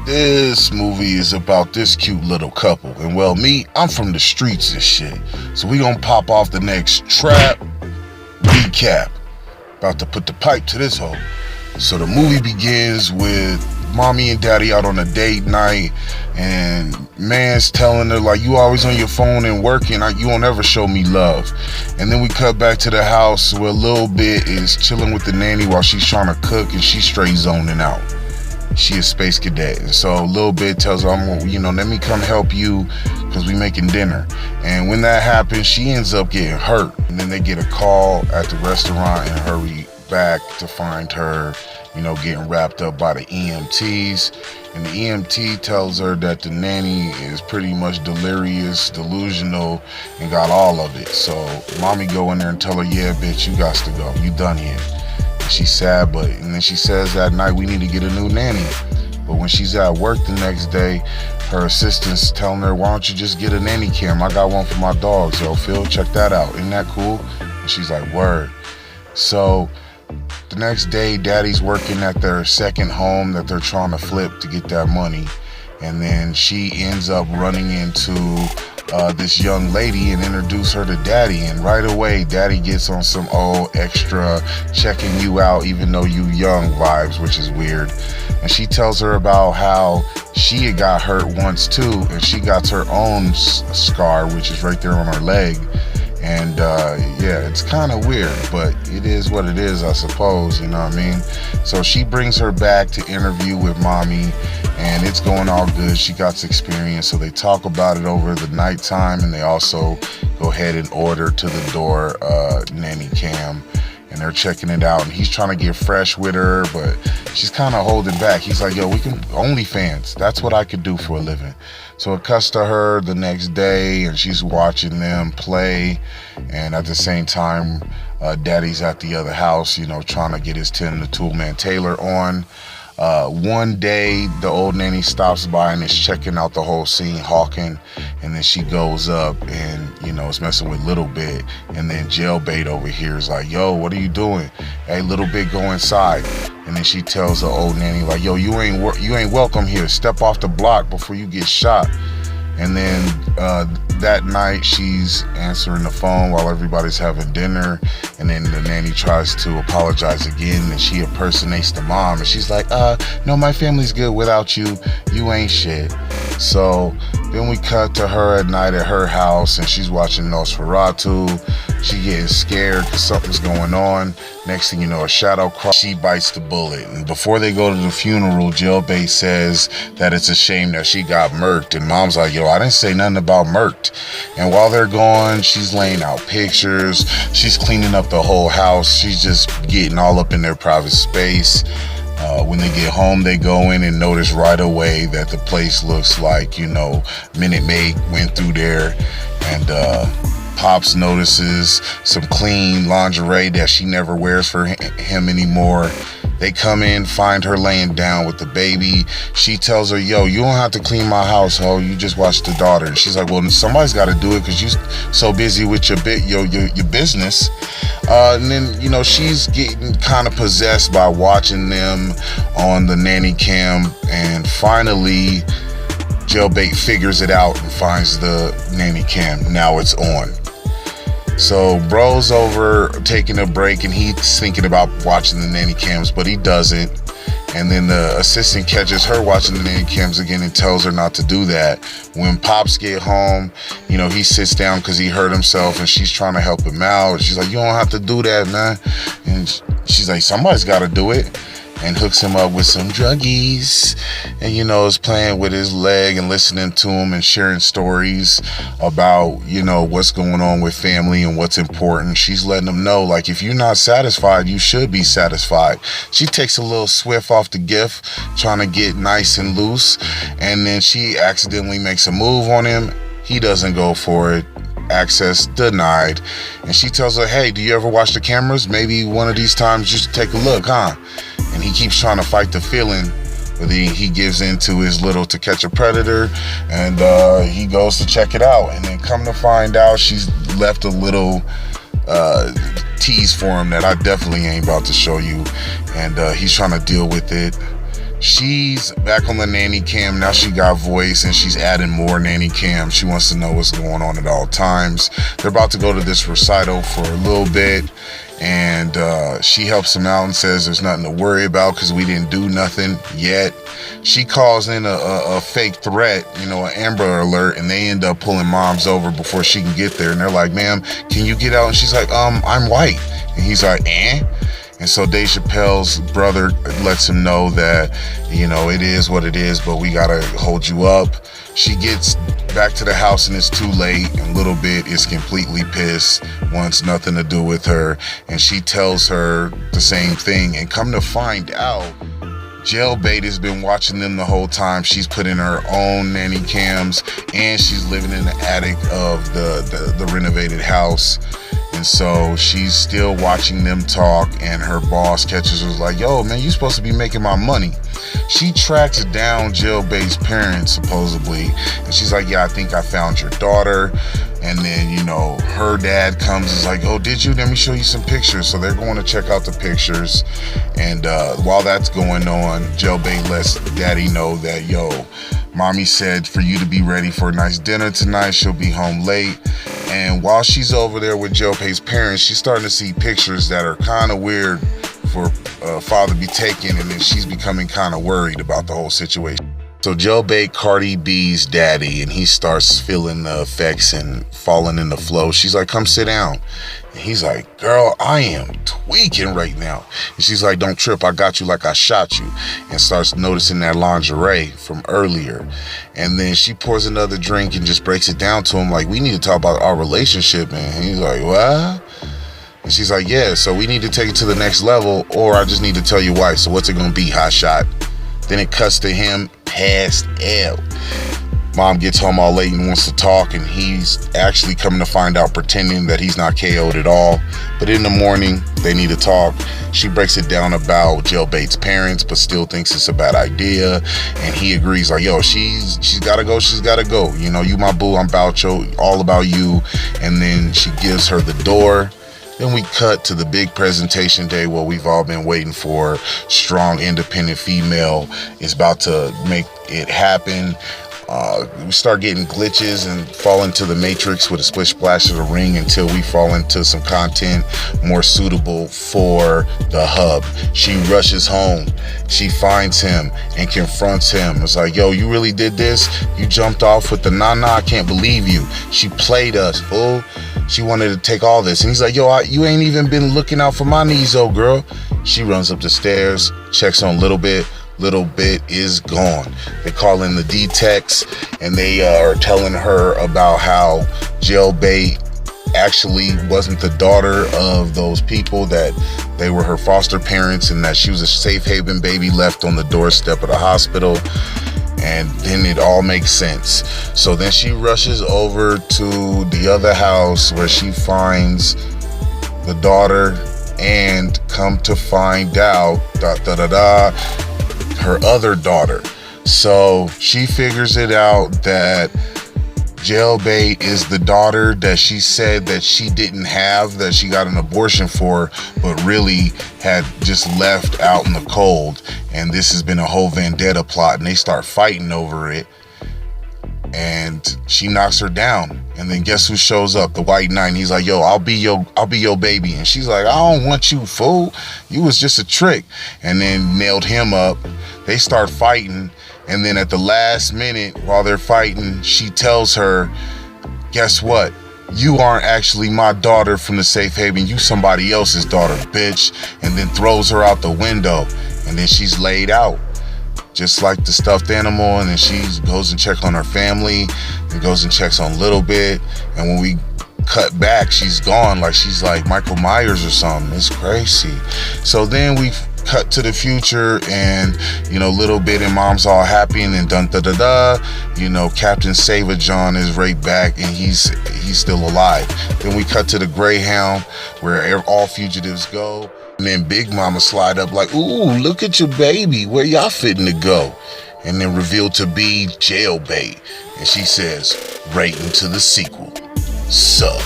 This movie is about this cute little couple. And well, me, I'm from the streets and shit. So we gonna pop off the next trap recap. About to put the pipe to this hole. So the movie begins with mommy and daddy out on a date night, and man's telling her like, you always on your phone and working, you won't ever show me love. And then we cut back to the house where Lil Bit is chilling with the nanny while she's trying to cook, and she's straight zoning out. She is space cadet, and so Lil Bit tells her, let me come help you because we making dinner. And when that happens, she ends up getting hurt, and then they get a call at the restaurant and hurry back to find her, getting wrapped up by the EMTs. And the EMT tells her that the nanny is pretty much delirious, delusional, and got all of it. So mommy go in there and tell her, yeah, bitch, you got to go. You done here. And she's sad, and then she says that night we need to get a new nanny. But when she's at work the next day, her assistant's telling her, why don't you just get a nanny cam? I got one for my dogs. Yo, Phil, check that out. Isn't that cool? And she's like, word. So the next day, daddy's working at their second home that they're trying to flip to get that money. And then she ends up running into this young lady and introduce her to daddy. And right away, daddy gets on some extra checking you out even though you young vibes, which is weird. And she tells her about how she had got hurt once too, and she got her own scar, which is right there on her leg. And yeah, it's kind of weird, but it is what it is, I suppose, you know what I mean? So she brings her back to interview with mommy, and it's going all good. She got experience, so they talk about it over the nighttime, and they also go ahead and order to the door nanny cam, and they're checking it out, and he's trying to get fresh with her, but she's kind of holding back. He's like, yo, we can OnlyFans. That's what I could do for a living. So it cuts to her the next day, and she's watching them play, and at the same time, daddy's at the other house, trying to get his Tim the Toolman Taylor on. One day, the old nanny stops by and is checking out the whole scene, hawking, and then she goes up and, is messing with Little Bit, and then Jailbait over here is like, yo, what are you doing? Hey, Little Bit, go inside. And then she tells the old nanny like, yo, you ain't welcome here. Step off the block before you get shot. And then that night, she's answering the phone while everybody's having dinner. And then the nanny tries to apologize again, and she impersonates the mom. And she's like, no, my family's good without you. You ain't shit. So then we cut to her at night at her house, and she's watching Nosferatu. She getting scared because something's going on. Next thing you know, a shadow crosses. She bites the bullet. And before they go to the funeral, Jailbait says that it's a shame that she got murked. And mom's like, yo, I didn't say nothing about murked. And while they're gone, she's laying out pictures. She's cleaning up the whole house. She's just getting all up in their private space. When they get home, they go in and notice right away that the place looks like, Minute Maid went through there. And Pops notices some clean lingerie that she never wears for him anymore. They come in, find her laying down with the baby. She tells her, yo, you don't have to clean my house, ho. You just watch the daughter. And she's like, well, somebody's got to do it because you're so busy with your business. And then, she's getting kind of possessed by watching them on the nanny cam. And finally, Jailbait figures it out and finds the nanny cam. Now it's on. So bro's over taking a break, and he's thinking about watching the nanny cams, but he doesn't. And then the assistant catches her watching the nanny cams again and tells her not to do that. When Pops get home, he sits down because he hurt himself, and she's trying to help him out. She's like, you don't have to do that, man. And she's like, somebody's got to do it. And hooks him up with some druggies, and is playing with his leg and listening to him and sharing stories about what's going on with family and what's important. She's letting him know, like, if you're not satisfied, you should be satisfied. She takes a little swift off the gift, trying to get nice and loose, and then she accidentally makes a move on him. He doesn't go for it. Access denied. And she tells her, hey, do you ever watch the cameras? Maybe one of these times you should take a look, huh? And he keeps trying to fight the feeling, but he gives in to his little To Catch a Predator, and he goes to check it out. And then come to find out, she's left a little tease for him that I definitely ain't about to show you. And he's trying to deal with it. She's back on the nanny cam. Now she got voice and she's adding more nanny cam. She wants to know what's going on at all times. They're about to go to this recital for a little bit, and she helps him out and says there's nothing to worry about because we didn't do nothing yet. She calls in a fake threat, an Amber Alert, and they end up pulling moms over before she can get there. And they're like, ma'am, can you get out? And she's like, I'm white. And he's like, eh? And so Dave Chappelle's brother lets him know that, it is what it is, but we gotta hold you up. She gets back to the house and it's too late, and Little Bit is completely pissed, wants nothing to do with her, and she tells her the same thing. And come to find out, Jailbait has been watching them the whole time. She's put in her own nanny cams, and she's living in the attic of the renovated house. And so she's still watching them talk, and her boss catches her like, yo, man, you supposed to be making my money. She tracks down Jailbait's parents, supposedly, and she's like, yeah, I think I found your daughter. And then, her dad comes and is like, oh, did you? Let me show you some pictures. So they're going to check out the pictures. And while that's going on, Jailbait lets daddy know that, yo, mommy said for you to be ready for a nice dinner tonight. She'll be home late. And while she's over there with Jailbait's parents, she's starting to see pictures that are kind of weird for father to be taking. And then she's becoming kind of worried about the whole situation. So Jailbait Cardi B's daddy, and he starts feeling the effects and falling in the flow. She's like, come sit down. And he's like, girl, I am tweaking right now. And she's like, don't trip, I got you like I shot you. And starts noticing that lingerie from earlier. And then she pours another drink and just breaks it down to him like, we need to talk about our relationship. And he's like, what? And she's like, yeah, so we need to take it to the next level, or I just need to tell your wife. So what's it gonna be, hot shot? Then it cuts to him passed out. Mom gets home all late and wants to talk, and he's actually coming to find out pretending that he's not KO'd at all. But in the morning, they need to talk. She breaks it down about Jailbait's parents, but still thinks it's a bad idea. And he agrees like, yo, she's gotta go, you my boo, I'm about you, all about you. And then she gives her the door. Then we cut to the big presentation day, what we've all been waiting for. Strong, independent female is about to make it happen. We start getting glitches and fall into the matrix with a splish splash of the ring until we fall into some content more suitable for the hub. She rushes home. She finds him and confronts him. It's like, yo, you really did this? You jumped off with the nah, I can't believe you. She played us, fool. She wanted to take all this. And he's like, yo, you ain't even been looking out for my needs, old girl. She runs up the stairs, checks on Little Bit. Little Bit is gone. They call in the D-Techs, and they are telling her about how Jailbait actually wasn't the daughter of those people, that they were her foster parents, and that she was a safe haven baby left on the doorstep of the hospital. And then it all makes sense. So then she rushes over to the other house where she finds the daughter, and come to find out her other daughter. So she figures it out that Jailbait is the daughter that she said that she didn't have, that she got an abortion for, but really had just left out in the cold. And this has been a whole vendetta plot, and they start fighting over it. And she knocks her down. And then guess who shows up? The White Knight. And he's like, yo, I'll be your baby. And she's like, I don't want you, fool. You was just a trick. And then nailed him up. They start fighting. And then at the last minute, while they're fighting, she tells her, guess what? You aren't actually my daughter from the safe haven. You somebody else's daughter, bitch. And then throws her out the window. And then she's laid out, just like the stuffed animal. And then she goes and checks on her family, and goes and checks on Little Bit. And when we cut back, she's gone, like she's like Michael Myers or something. It's crazy. So then we cut to the future, and Little Bit and mom's all happy, and then Captain Save John is right back, and he's still alive. Then we cut to the Greyhound, where all fugitives go. And then Big Mama slide up like, ooh, look at your baby, where y'all fitting to go? And then revealed to be Jailbait. And she says, right into the sequel. Sup.